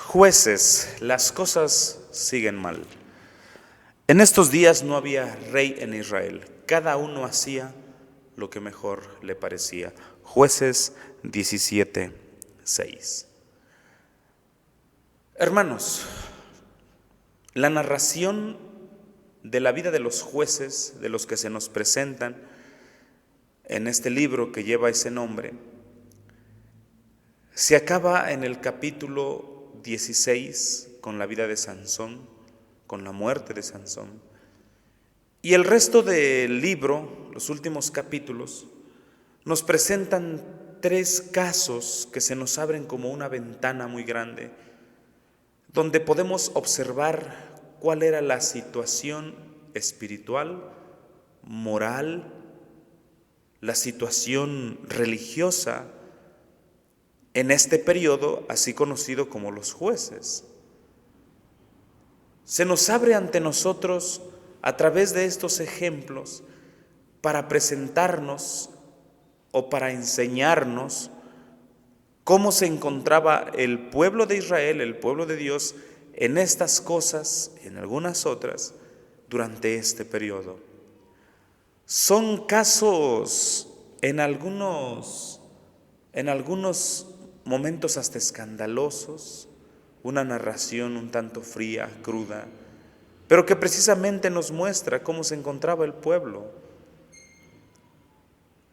Jueces, las cosas siguen mal. En estos días no había rey en Israel. Cada uno hacía lo que mejor le parecía. Jueces 17:6. Hermanos, la narración de la vida de los jueces, de los que se nos presentan en este libro que lleva ese nombre, se acaba en el capítulo 16 con la vida de Sansón, con la muerte de Sansón. Y el resto del libro, los últimos capítulos, nos presentan tres casos que se nos abren como una ventana muy grande, donde podemos observar cuál era la situación espiritual, moral, la situación religiosa en este periodo, así conocido como los jueces. Se nos abre ante nosotros a través de estos ejemplos para presentarnos o para enseñarnos cómo se encontraba el pueblo de Israel, el pueblo de Dios, en estas cosas, en algunas otras, durante este periodo. Son casos en algunos momentos hasta escandalosos, una narración un tanto fría, cruda, pero que precisamente nos muestra cómo se encontraba el pueblo.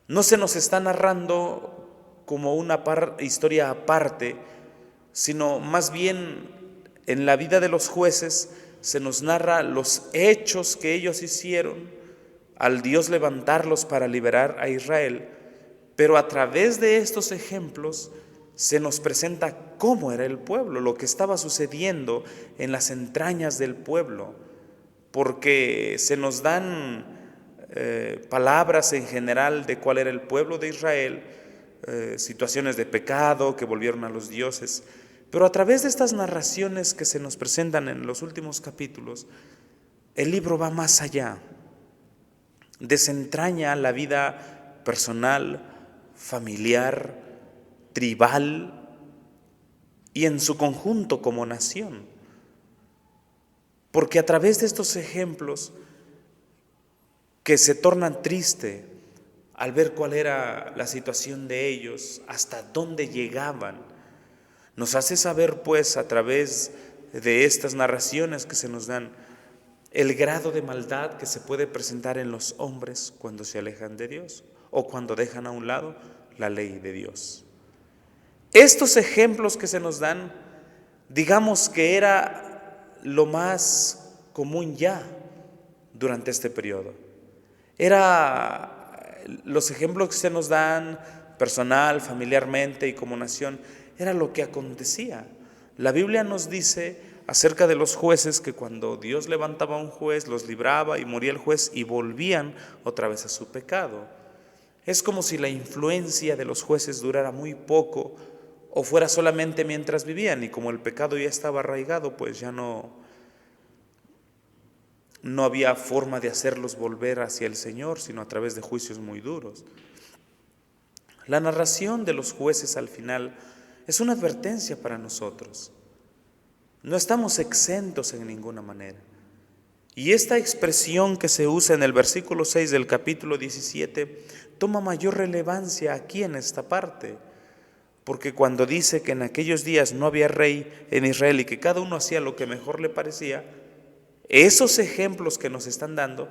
No se nos está narrando como una historia aparte, sino más bien en la vida de los jueces se nos narra los hechos que ellos hicieron al Dios levantarlos para liberar a Israel, pero a través de estos ejemplos se nos presenta cómo era el pueblo, lo que estaba sucediendo en las entrañas del pueblo, porque se nos dan palabras en general de cuál era el pueblo de Israel, situaciones de pecado que volvieron a los dioses, pero a través de estas narraciones que se nos presentan en los últimos capítulos, el libro va más allá, desentraña la vida personal, familiar, tribal y en su conjunto como nación. Porque a través de estos ejemplos que se tornan tristes al ver cuál era la situación de ellos, hasta dónde llegaban, nos hace saber pues a través de estas narraciones que se nos dan el grado de maldad que se puede presentar en los hombres cuando se alejan de Dios o cuando dejan a un lado la ley de Dios. Estos ejemplos que se nos dan, digamos que era lo más común ya durante este periodo. Los ejemplos que se nos dan personal, familiarmente y como nación, era lo que acontecía. La Biblia nos dice acerca de los jueces que cuando Dios levantaba a un juez, los libraba y moría el juez y volvían otra vez a su pecado. Es como si la influencia de los jueces durara muy poco o fuera solamente mientras vivían, y como el pecado ya estaba arraigado, pues ya no había forma de hacerlos volver hacia el Señor, sino a través de juicios muy duros. La narración de los jueces al final es una advertencia para nosotros. No estamos exentos en ninguna manera. Y esta expresión que se usa en el versículo 6 del capítulo 17 toma mayor relevancia aquí en esta parte, porque cuando dice que en aquellos días no había rey en Israel y que cada uno hacía lo que mejor le parecía, esos ejemplos que nos están dando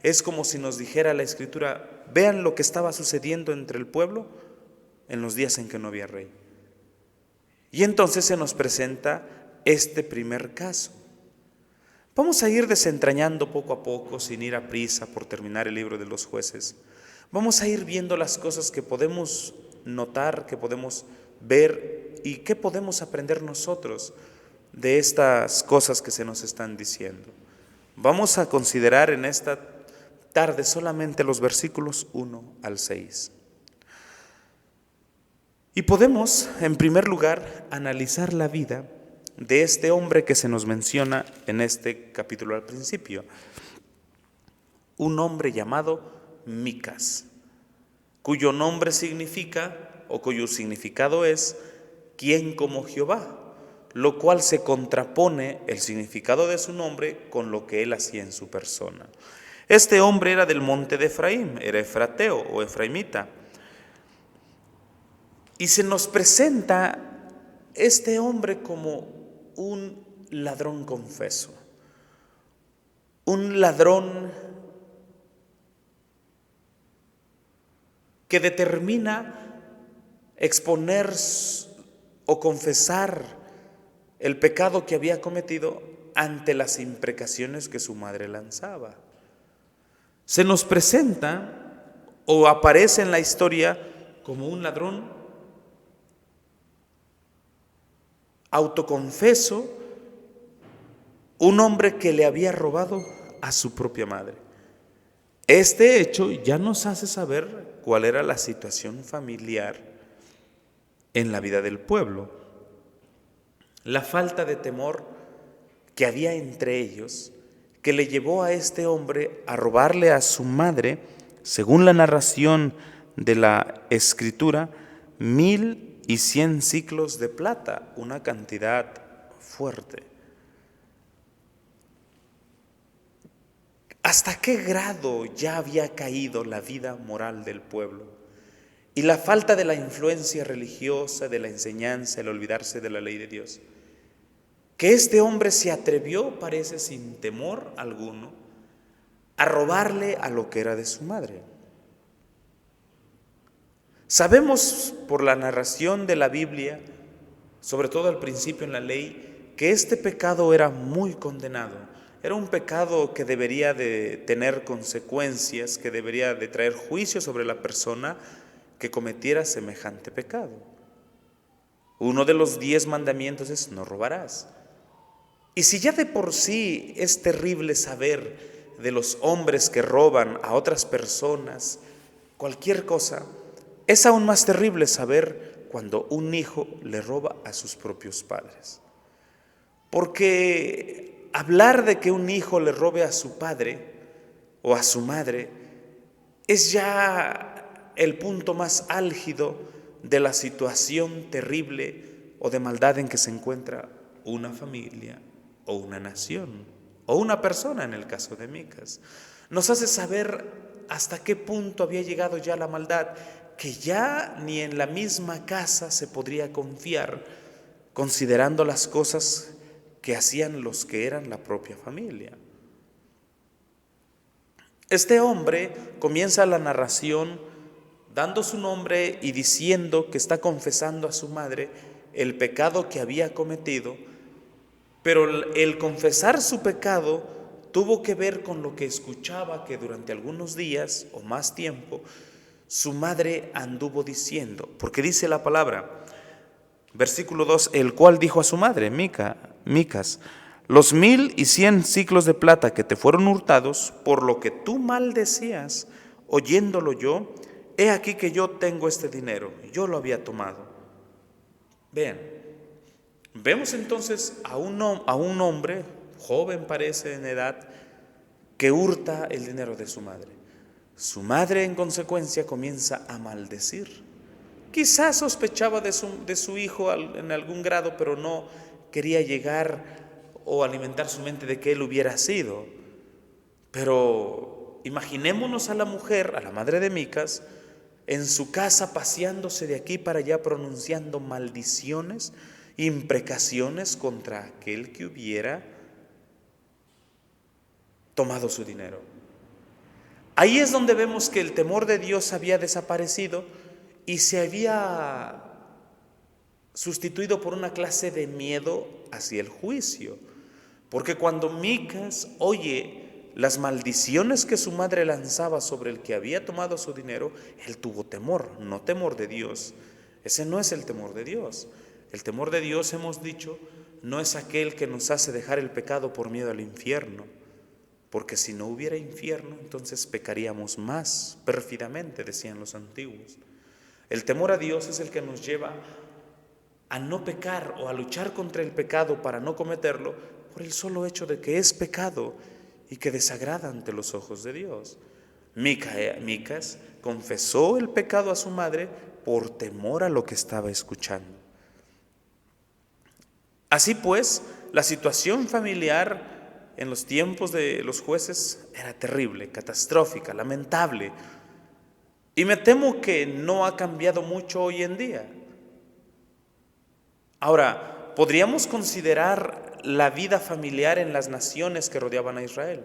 es como si nos dijera la Escritura: vean lo que estaba sucediendo entre el pueblo en los días en que no había rey. Y entonces se nos presenta este primer caso. Vamos a ir desentrañando poco a poco, sin ir a prisa por terminar el libro de los jueces. Vamos a ir viendo las cosas que podemos notar, que podemos ver y que podemos aprender nosotros de estas cosas que se nos están diciendo. Vamos a considerar en esta tarde solamente los versículos 1 al 6. Y podemos, en primer lugar, analizar la vida de este hombre que se nos menciona en este capítulo al principio. Un hombre llamado Micas, cuyo nombre significa, o cuyo significado es, ¿quién como Jehová? lo cual se contrapone el significado de su nombre con lo que él hacía en su persona. Este hombre era del monte de Efraín, era efrateo o efraimita. Y se nos presenta este hombre como un ladrón confeso, un ladrón que determina exponer o confesar el pecado que había cometido ante las imprecaciones que su madre lanzaba. Se nos presenta o aparece en la historia como un ladrón autoconfeso, un hombre que le había robado a su propia madre. Este hecho ya nos hace saber cuál era la situación familiar en la vida del pueblo. La falta de temor que había entre ellos, que le llevó a este hombre a robarle a su madre, según la narración de la Escritura, 1,100 siclos de plata, una cantidad fuerte. ¿Hasta qué grado ya había caído la vida moral del pueblo? Y la falta de la influencia religiosa, de la enseñanza, el olvidarse de la ley de Dios. Que este hombre se atrevió, parece sin temor alguno, a robarle a lo que era de su madre. Sabemos por la narración de la Biblia, sobre todo al principio en la ley, que este pecado era muy condenado. Era un pecado que debería de tener consecuencias, que debería de traer juicio sobre la persona que cometiera semejante pecado. Uno de los 10 mandamientos es: no robarás. Y si ya de por sí es terrible saber de los hombres que roban a otras personas cualquier cosa, es aún más terrible saber cuando un hijo le roba a sus propios padres. Porque hablar de que un hijo le robe a su padre o a su madre es ya el punto más álgido de la situación terrible o de maldad en que se encuentra una familia o una nación o una persona, en el caso de Micas. Nos hace saber hasta qué punto había llegado ya la maldad, que ya ni en la misma casa se podría confiar, considerando las cosas que hacían los que eran la propia familia. Este hombre comienza la narración dando su nombre y diciendo que está confesando a su madre el pecado que había cometido, pero el confesar su pecado tuvo que ver con lo que escuchaba que durante algunos días o más tiempo su madre anduvo diciendo, porque dice la palabra, versículo 2, el cual dijo a su madre, Micas, los 1,100 siclos de plata que te fueron hurtados, por lo que tú maldecías, oyéndolo yo, he aquí que yo tengo este dinero, yo lo había tomado. Vean, vemos entonces a un hombre, joven parece en edad, que hurta el dinero de su madre. Su madre en consecuencia comienza a maldecir. Quizás sospechaba de su hijo en algún grado, pero no quería llegar o alimentar su mente de que él hubiera sido. Pero imaginémonos a la mujer, a la madre de Micas, en su casa paseándose de aquí para allá pronunciando maldiciones, imprecaciones contra aquel que hubiera tomado su dinero. Ahí es donde vemos que el temor de Dios había desaparecido y se había sustituido por una clase de miedo hacia el juicio. Porque cuando Micas oye las maldiciones que su madre lanzaba sobre el que había tomado su dinero, él tuvo temor, no temor de Dios. Ese no es el temor de Dios. El temor de Dios, hemos dicho, no es aquel que nos hace dejar el pecado por miedo al infierno. Porque si no hubiera infierno, entonces pecaríamos más pérfidamente, decían los antiguos. El temor a Dios es el que nos lleva a no pecar o a luchar contra el pecado para no cometerlo por el solo hecho de que es pecado y que desagrada ante los ojos de Dios. Micas confesó el pecado a su madre por temor a lo que estaba escuchando. Así pues, la situación familiar en los tiempos de los jueces era terrible, catastrófica, lamentable. Y me temo que no ha cambiado mucho hoy en día. Ahora, podríamos considerar la vida familiar en las naciones que rodeaban a Israel,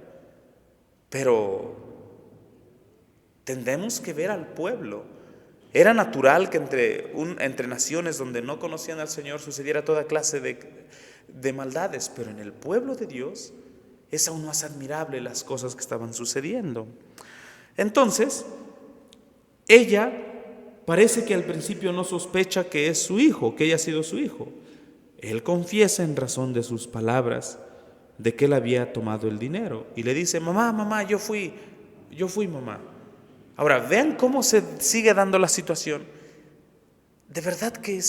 pero tendremos que ver al pueblo. Era natural que entre naciones donde no conocían al Señor sucediera toda clase de maldades, pero en el pueblo de Dios es aún más admirable las cosas que estaban sucediendo. Entonces, ella parece que al principio no sospecha que es su hijo, que ella ha sido su hijo. Él confiesa en razón de sus palabras de que él había tomado el dinero y le dice: mamá, yo fui mamá. Ahora, vean cómo se sigue dando la situación. De verdad que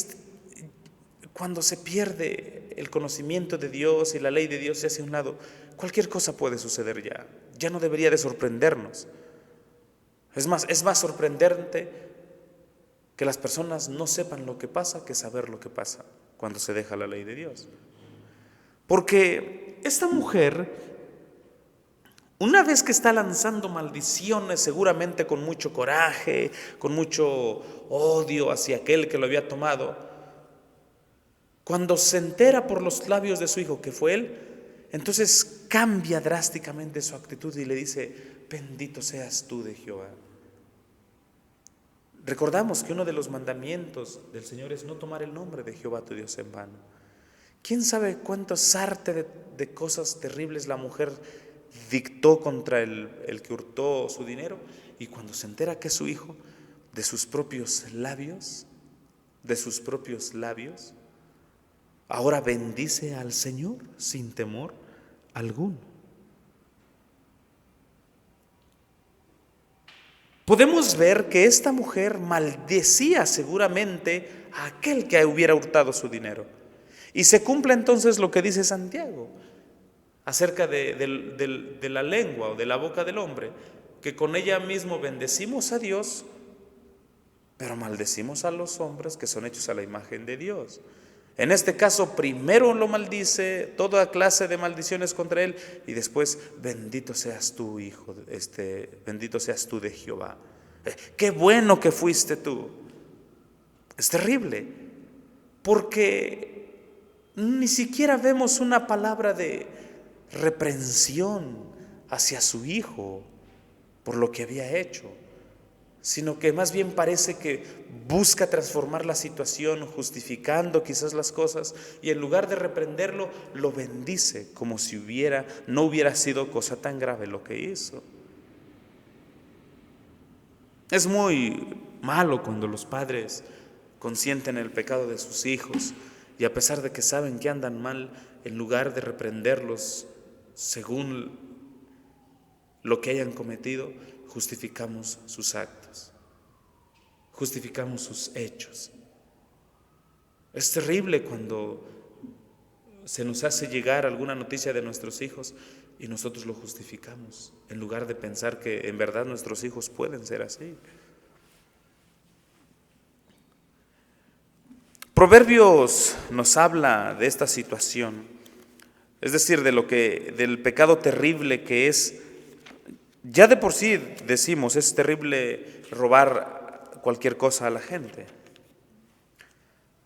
cuando se pierde el conocimiento de Dios y la ley de Dios se hace a un lado, cualquier cosa puede suceder ya. Ya no debería de sorprendernos. Es más sorprendente que las personas no sepan lo que pasa que saber lo que pasa cuando se deja la ley de Dios. Porque esta mujer, una vez que está lanzando maldiciones, seguramente con mucho coraje, con mucho odio hacia aquel que lo había tomado, cuando se entera por los labios de su hijo que fue él, entonces cambia drásticamente su actitud y le dice: bendito seas tú de Jehová. Recordamos que uno de los mandamientos del Señor es no tomar el nombre de Jehová tu Dios en vano. ¿Quién sabe cuánto sarte de cosas terribles la mujer dictó contra el que hurtó su dinero? Y cuando se entera que es su hijo, de sus propios labios, ahora bendice al Señor sin temor alguno. Podemos ver que esta mujer maldecía seguramente a aquel que hubiera hurtado su dinero. Y se cumple entonces lo que dice Santiago acerca de la lengua o de la boca del hombre, que con ella mismo bendecimos a Dios, pero maldecimos a los hombres que son hechos a la imagen de Dios. En este caso, primero lo maldice, toda clase de maldiciones contra él, y después: bendito seas tú, hijo, bendito seas tú de Jehová. Qué bueno que fuiste tú. Es terrible, porque ni siquiera vemos una palabra de reprensión hacia su hijo por lo que había hecho, sino que más bien parece que busca transformar la situación, justificando quizás las cosas, y en lugar de reprenderlo, lo bendice como si no hubiera sido cosa tan grave lo que hizo. Es muy malo cuando los padres consienten el pecado de sus hijos y, a pesar de que saben que andan mal, en lugar de reprenderlos según lo que hayan cometido, justificamos sus actos, justificamos sus hechos. Es terrible cuando se nos hace llegar alguna noticia de nuestros hijos y nosotros lo justificamos, en lugar de pensar que en verdad nuestros hijos pueden ser así. Proverbios nos habla de esta situación, es decir, del pecado terrible que es. Ya de por sí decimos, es terrible robar cualquier cosa a la gente.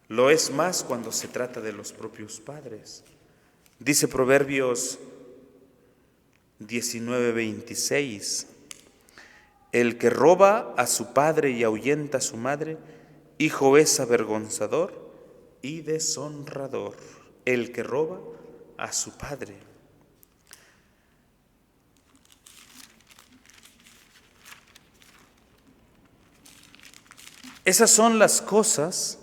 Lo es más cuando se trata de los propios padres. Dice Proverbios 19:26: el que roba a su padre y ahuyenta a su madre, hijo es avergonzador y deshonrador. El que roba a su padre. Esas son las cosas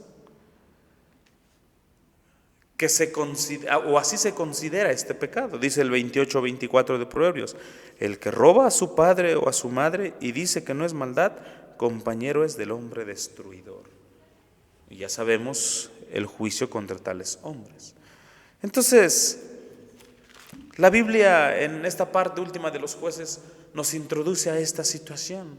que se considera, o así se considera este pecado. Dice el 28-24 de Proverbios: el que roba a su padre o a su madre y dice que no es maldad, compañero es del hombre destruidor. Y ya sabemos el juicio contra tales hombres. Entonces, la Biblia en esta parte última de los jueces nos introduce a esta situación.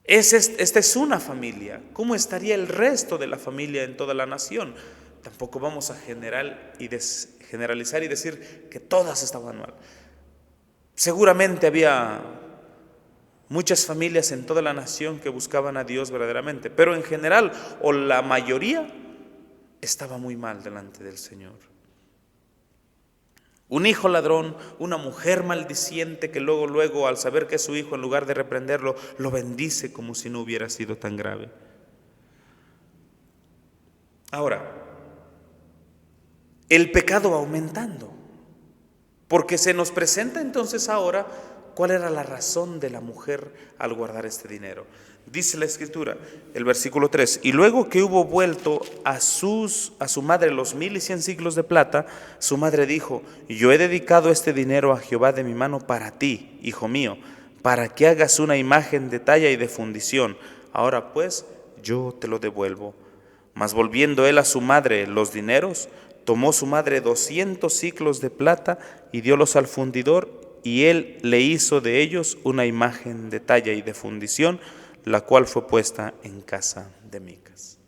Esta es una familia. ¿Cómo estaría el resto de la familia en toda la nación? Tampoco vamos a generalizar y decir que todas estaban mal. Seguramente había muchas familias en toda la nación que buscaban a Dios verdaderamente, pero en general, o la mayoría, estaba muy mal delante del Señor. Un hijo ladrón, una mujer maldiciente que luego al saber que es su hijo, en lugar de reprenderlo, lo bendice como si no hubiera sido tan grave. Ahora, el pecado va aumentando, porque se nos presenta entonces ahora cuál era la razón de la mujer al guardar este dinero. Dice la Escritura, el versículo 3, y luego que hubo vuelto a su madre los 1,100 siclos de plata, su madre dijo, yo he dedicado este dinero a Jehová de mi mano para ti, hijo mío, para que hagas una imagen de talla y de fundición. Ahora pues, yo te lo devuelvo. Mas volviendo él a su madre los dineros, tomó su madre 200 siclos de plata y diólos al fundidor, y él le hizo de ellos una imagen de talla y de fundición, la cual fue puesta en casa de Micas.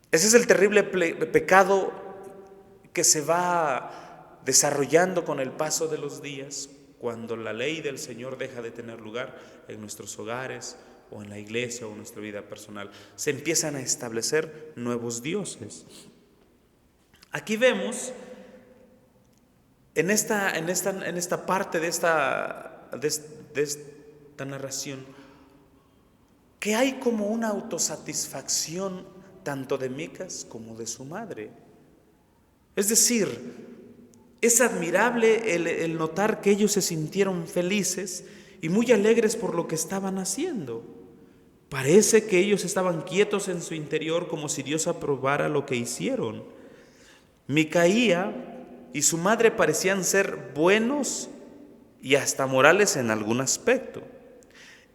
Ese es el terrible pecado que se va desarrollando con el paso de los días, cuando la ley del Señor deja de tener lugar en nuestros hogares o en la iglesia o en nuestra vida personal. Se empiezan a establecer nuevos dioses. Aquí vemos en esta parte de esta narración que hay como una autosatisfacción tanto de Micas como de su madre. Es decir, es admirable el notar que ellos se sintieron felices y muy alegres por lo que estaban haciendo. Parece que ellos estaban quietos en su interior como si Dios aprobara lo que hicieron. Micaía y su madre parecían ser buenos y hasta morales en algún aspecto,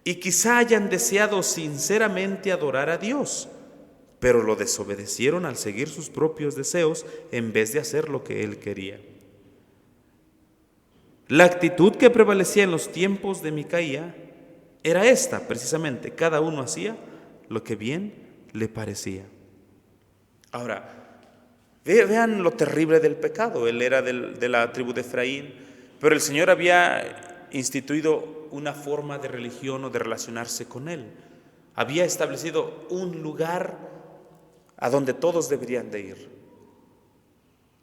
y quizá hayan deseado sinceramente adorar a Dios, pero lo desobedecieron al seguir sus propios deseos en vez de hacer lo que Él quería. La actitud que prevalecía en los tiempos de Micaía era esta, precisamente: cada uno hacía lo que bien le parecía. Ahora, vean lo terrible del pecado. Él era de la tribu de Efraín, pero el Señor había instituido una forma de religión o de relacionarse con Él. Había establecido un lugar a donde todos deberían de ir.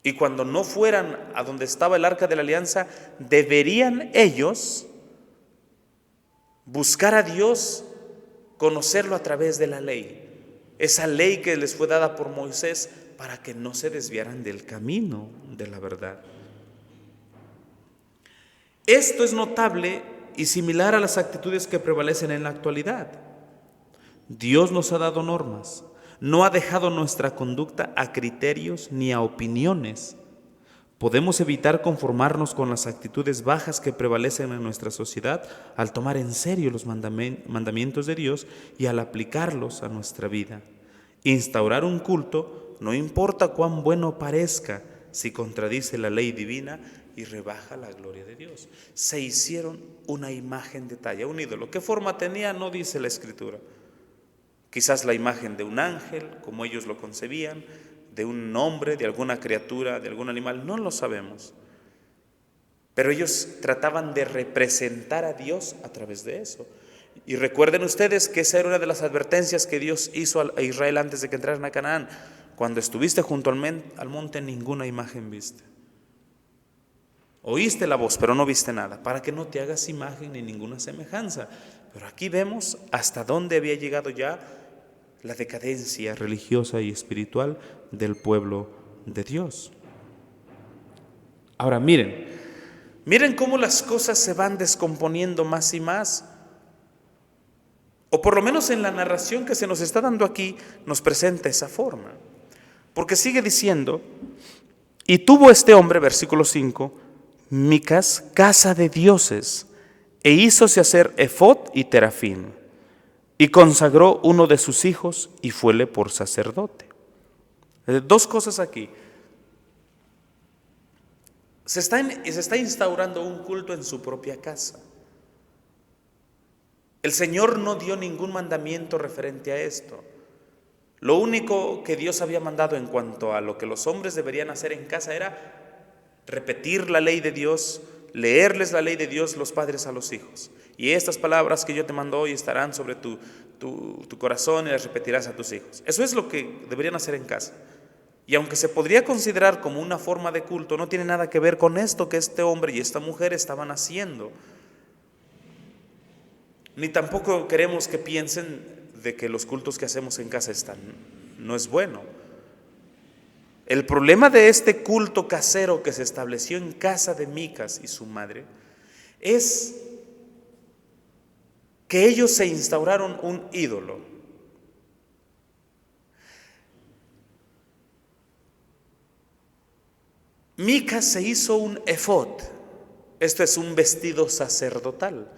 Y cuando no fueran a donde estaba el arca de la alianza, deberían ellos buscar a Dios, conocerlo a través de la ley. Esa ley que les fue dada por Moisés para que no se desviaran del camino de la verdad. Esto es notable y similar a las actitudes que prevalecen en la actualidad. Dios nos ha dado normas, no ha dejado nuestra conducta a criterios ni a opiniones. Podemos evitar conformarnos con las actitudes bajas que prevalecen en nuestra sociedad al tomar en serio los mandamientos de Dios y al aplicarlos a nuestra vida. Instaurar un culto, no importa cuán bueno parezca, si contradice la ley divina y rebaja la gloria de Dios. Se hicieron una imagen de talla, un ídolo. ¿Qué forma tenía? No dice la Escritura. Quizás la imagen de un ángel, como ellos lo concebían, de un hombre, de alguna criatura, de algún animal, no lo sabemos. Pero ellos trataban de representar a Dios a través de eso. Y recuerden ustedes que esa era una de las advertencias que Dios hizo a Israel antes de que entraran a Canaán. Cuando estuviste junto al monte, ninguna imagen viste. Oíste la voz, pero no viste nada, para que no te hagas imagen ni ninguna semejanza. Pero aquí vemos hasta dónde había llegado ya la decadencia religiosa y espiritual del pueblo de Dios. Ahora miren cómo las cosas se van descomponiendo más y más. O por lo menos en la narración que se nos está dando aquí nos presenta esa forma. Porque sigue diciendo, y tuvo este hombre, versículo 5, Micas, casa de dioses, e hízose hacer efod y terafín, y consagró uno de sus hijos y fuele por sacerdote. Dos cosas aquí. Se está instaurando un culto en su propia casa. El Señor no dio ningún mandamiento referente a esto. Lo único que Dios había mandado en cuanto a lo que los hombres deberían hacer en casa era repetir la ley de Dios, leerles la ley de Dios los padres a los hijos. Y estas palabras que yo te mando hoy estarán sobre tu corazón y las repetirás a tus hijos. Eso es lo que deberían hacer en casa. Y aunque se podría considerar como una forma de culto, no tiene nada que ver con esto que este hombre y esta mujer estaban haciendo. Ni tampoco queremos que piensen de que los cultos que hacemos en casa no es bueno. El problema de este culto casero que se estableció en casa de Micas y su madre es que ellos se instauraron un ídolo. Micas se hizo un efod, esto es un vestido sacerdotal,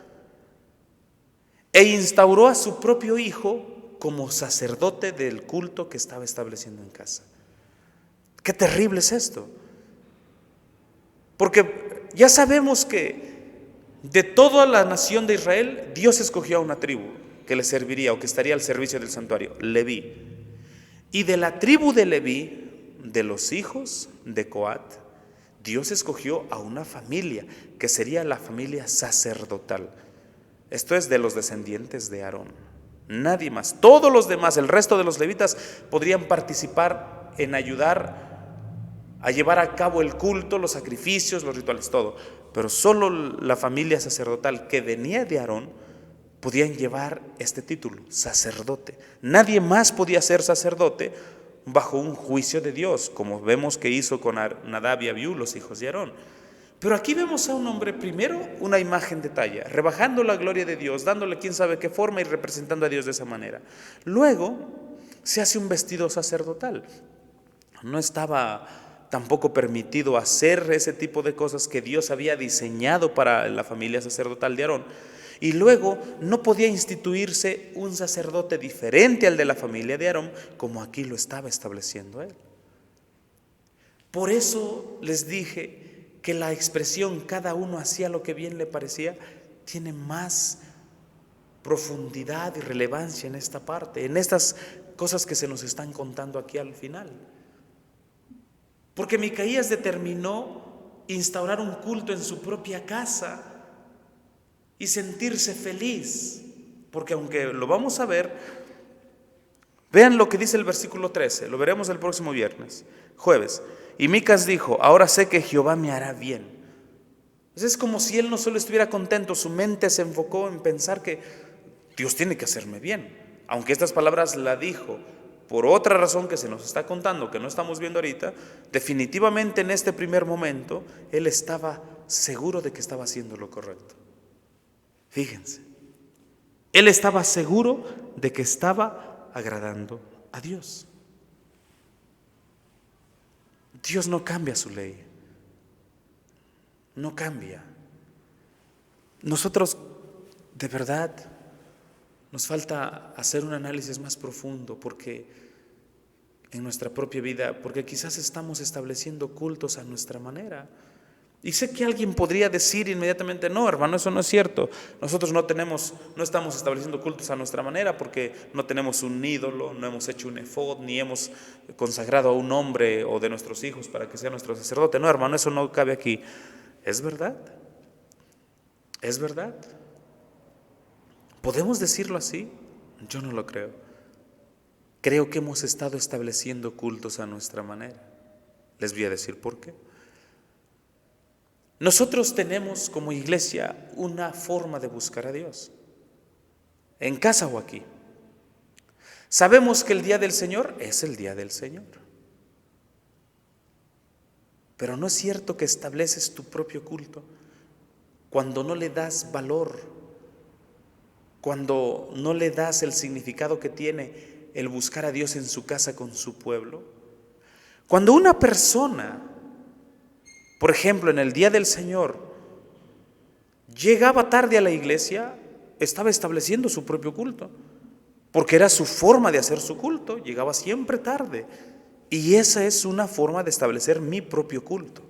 e instauró a su propio hijo como sacerdote del culto que estaba estableciendo en casa. Qué terrible es esto, porque ya sabemos que de toda la nación de Israel, Dios escogió a una tribu que le serviría o que estaría al servicio del santuario, Leví. Y de la tribu de Leví, de los hijos de Coat, Dios escogió a una familia que sería la familia sacerdotal. Esto es de los descendientes de Aarón. Nadie más. Todos los demás, el resto de los levitas, podrían participar en ayudar a llevar a cabo el culto, los sacrificios, los rituales, todo. Pero solo la familia sacerdotal que venía de Aarón podían llevar este título, sacerdote. Nadie más podía ser sacerdote bajo un juicio de Dios, como vemos que hizo con Nadab y Abiú, los hijos de Aarón. Pero aquí vemos a un hombre, primero, una imagen de talla, rebajando la gloria de Dios, dándole quién sabe qué forma y representando a Dios de esa manera. Luego, se hace un vestido sacerdotal. No estaba tampoco permitido hacer ese tipo de cosas que Dios había diseñado para la familia sacerdotal de Aarón. Y luego no podía instituirse un sacerdote diferente al de la familia de Aarón, como aquí lo estaba estableciendo él. Por eso les dije que la expresión cada uno hacía lo que bien le parecía tiene más profundidad y relevancia en esta parte, en estas cosas que se nos están contando aquí al final. Porque Micaías determinó instaurar un culto en su propia casa y sentirse feliz, porque aunque lo vamos a ver, vean lo que dice el versículo 13, lo veremos el próximo jueves. Y Micas dijo: ahora sé que Jehová me hará bien. Es como si él no solo estuviera contento, su mente se enfocó en pensar que Dios tiene que hacerme bien, aunque estas palabras la dijo por otra razón que se nos está contando, que no estamos viendo ahorita. Definitivamente en este primer momento él estaba seguro de que estaba haciendo lo correcto. Fíjense, él estaba seguro de que estaba agradando a Dios. Dios no cambia su ley, no cambia. Nosotros, de verdad, nos falta hacer un análisis más profundo, porque en nuestra propia vida, porque quizás estamos estableciendo cultos a nuestra manera. Y sé que alguien podría decir inmediatamente: no, hermano, eso no es cierto. Nosotros no estamos estableciendo cultos a nuestra manera, porque no tenemos un ídolo, no hemos hecho un efod, ni hemos consagrado a un hombre o de nuestros hijos para que sea nuestro sacerdote. No, hermano, eso no cabe aquí. ¿Es verdad? ¿Es verdad? ¿Podemos decirlo así? Yo no lo creo. Creo que hemos estado estableciendo cultos a nuestra manera. Les voy a decir por qué. Nosotros tenemos como iglesia una forma de buscar a Dios, en casa o aquí. Sabemos que el día del Señor es el día del Señor, pero no es cierto que estableces tu propio culto cuando no le das valor, cuando no le das el significado que tiene el buscar a Dios en su casa con su pueblo. Cuando una persona, por ejemplo, en el día del Señor, llegaba tarde a la iglesia, estaba estableciendo su propio culto, porque era su forma de hacer su culto, llegaba siempre tarde. Y esa es una forma de establecer mi propio culto,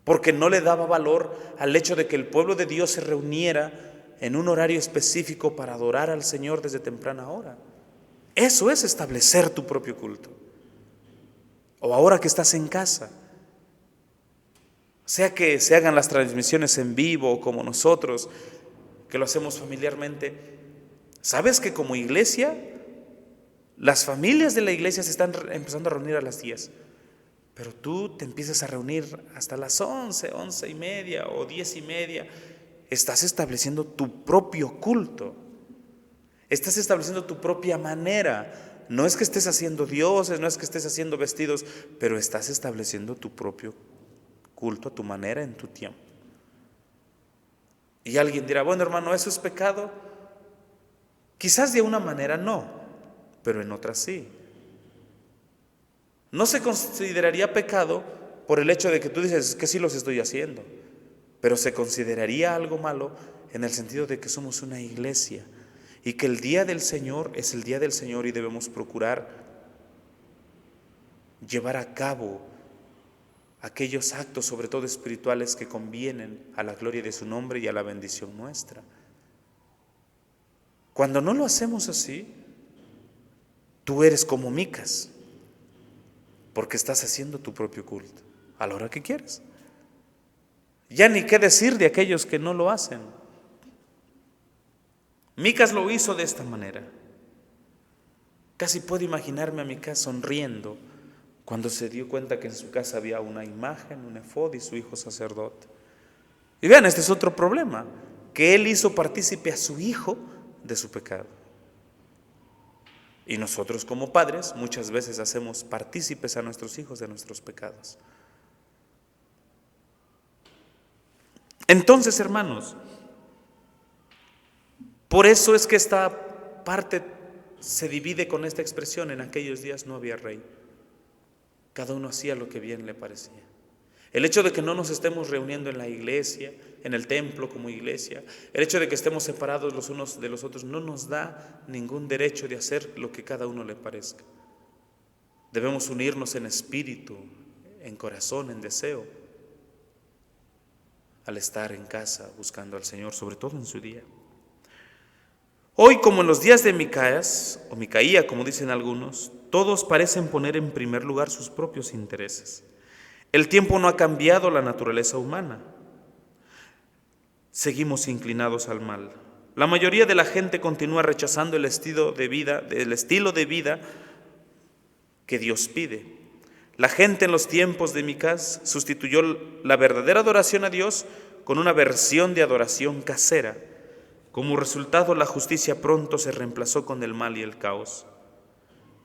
porque no le daba valor al hecho de que el pueblo de Dios se reuniera en un horario específico para adorar al Señor desde temprana hora. Eso es establecer tu propio culto. O ahora que estás en casa, sea que se hagan las transmisiones en vivo o como nosotros, que lo hacemos familiarmente, ¿sabes que como iglesia, las familias de la iglesia se están empezando a reunir a las 10? Pero tú te empiezas a reunir hasta las 11, 11:30 o 10:30. Estás estableciendo tu propio culto. Estás estableciendo tu propia manera. No es que estés haciendo dioses, no es que estés haciendo vestidos, pero estás estableciendo tu propio culto a tu manera en tu tiempo. Y alguien dirá, bueno, hermano, ¿eso es pecado? Quizás de una manera no, pero en otras sí. No se consideraría pecado por el hecho de que tú dices que sí los estoy haciendo, pero se consideraría algo malo en el sentido de que somos una iglesia y que el día del Señor es el día del Señor y debemos procurar llevar a cabo aquellos actos, sobre todo espirituales, que convienen a la gloria de su nombre y a la bendición nuestra. Cuando no lo hacemos así, tú eres como Micas, porque estás haciendo tu propio culto a la hora que quieres. Ya ni qué decir de aquellos que no lo hacen. Micas lo hizo de esta manera. Casi puedo imaginarme a Micas sonriendo cuando se dio cuenta que en su casa había una imagen, un efod y su hijo sacerdote. Y vean, este es otro problema, que él hizo partícipe a su hijo de su pecado. Y nosotros como padres muchas veces hacemos partícipes a nuestros hijos de nuestros pecados. Entonces, hermanos, por eso es que esta parte se divide con esta expresión: en aquellos días no había rey. Cada uno hacía lo que bien le parecía. El hecho de que no nos estemos reuniendo en la iglesia, en el templo como iglesia, el hecho de que estemos separados los unos de los otros, no nos da ningún derecho de hacer lo que cada uno le parezca. Debemos unirnos en espíritu, en corazón, en deseo, al estar en casa buscando al Señor, sobre todo en su día. Hoy, como en los días de Micaías, o Micaía, como dicen algunos, todos parecen poner en primer lugar sus propios intereses. El tiempo no ha cambiado la naturaleza humana. Seguimos inclinados al mal. La mayoría de la gente continúa rechazando el estilo de vida que Dios pide. La gente en los tiempos de Micás sustituyó la verdadera adoración a Dios con una versión de adoración casera. Como resultado, la justicia pronto se reemplazó con el mal y el caos.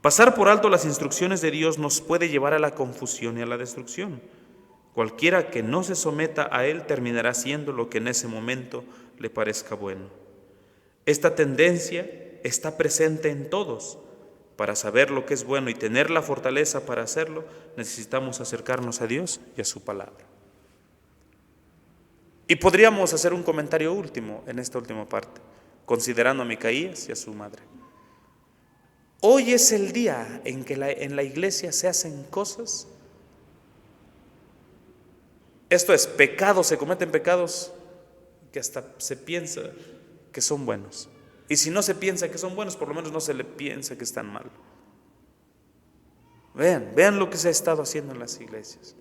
Pasar por alto las instrucciones de Dios nos puede llevar a la confusión y a la destrucción. Cualquiera que no se someta a Él terminará haciendo lo que en ese momento le parezca bueno. Esta tendencia está presente en todos. Para saber lo que es bueno y tener la fortaleza para hacerlo, necesitamos acercarnos a Dios y a su palabra. Y podríamos hacer un comentario último en esta última parte, considerando a Micaías y a su madre. Hoy es el día en que en la iglesia se hacen cosas. Esto es, pecados, se cometen pecados que hasta se piensa que son buenos. Y si no se piensa que son buenos, por lo menos no se le piensa que están mal. Vean lo que se ha estado haciendo en las iglesias.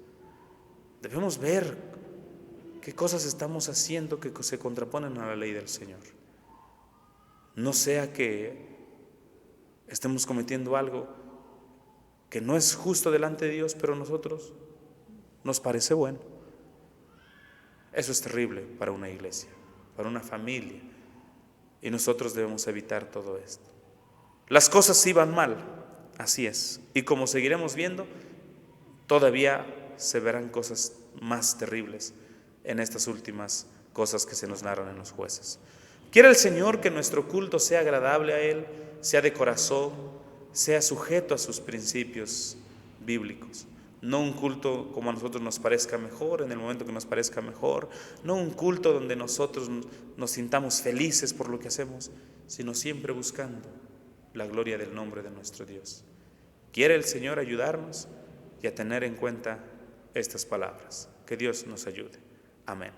Debemos ver qué cosas estamos haciendo que se contraponen a la ley del Señor. No sea que estemos cometiendo algo que no es justo delante de Dios, pero a nosotros nos parece bueno. Eso es terrible para una iglesia, para una familia, y nosotros debemos evitar todo esto. Las cosas sí van mal, así es, y como seguiremos viendo, todavía se verán cosas más terribles en estas últimas cosas que se nos narran en los jueces. Quiera el Señor que nuestro culto sea agradable a Él, sea de corazón, sea sujeto a sus principios bíblicos. No un culto como a nosotros nos parezca mejor, en el momento que nos parezca mejor. No un culto donde nosotros nos sintamos felices por lo que hacemos, sino siempre buscando la gloria del nombre de nuestro Dios. Quiere el Señor ayudarnos y a tener en cuenta estas palabras. Que Dios nos ayude. Amén.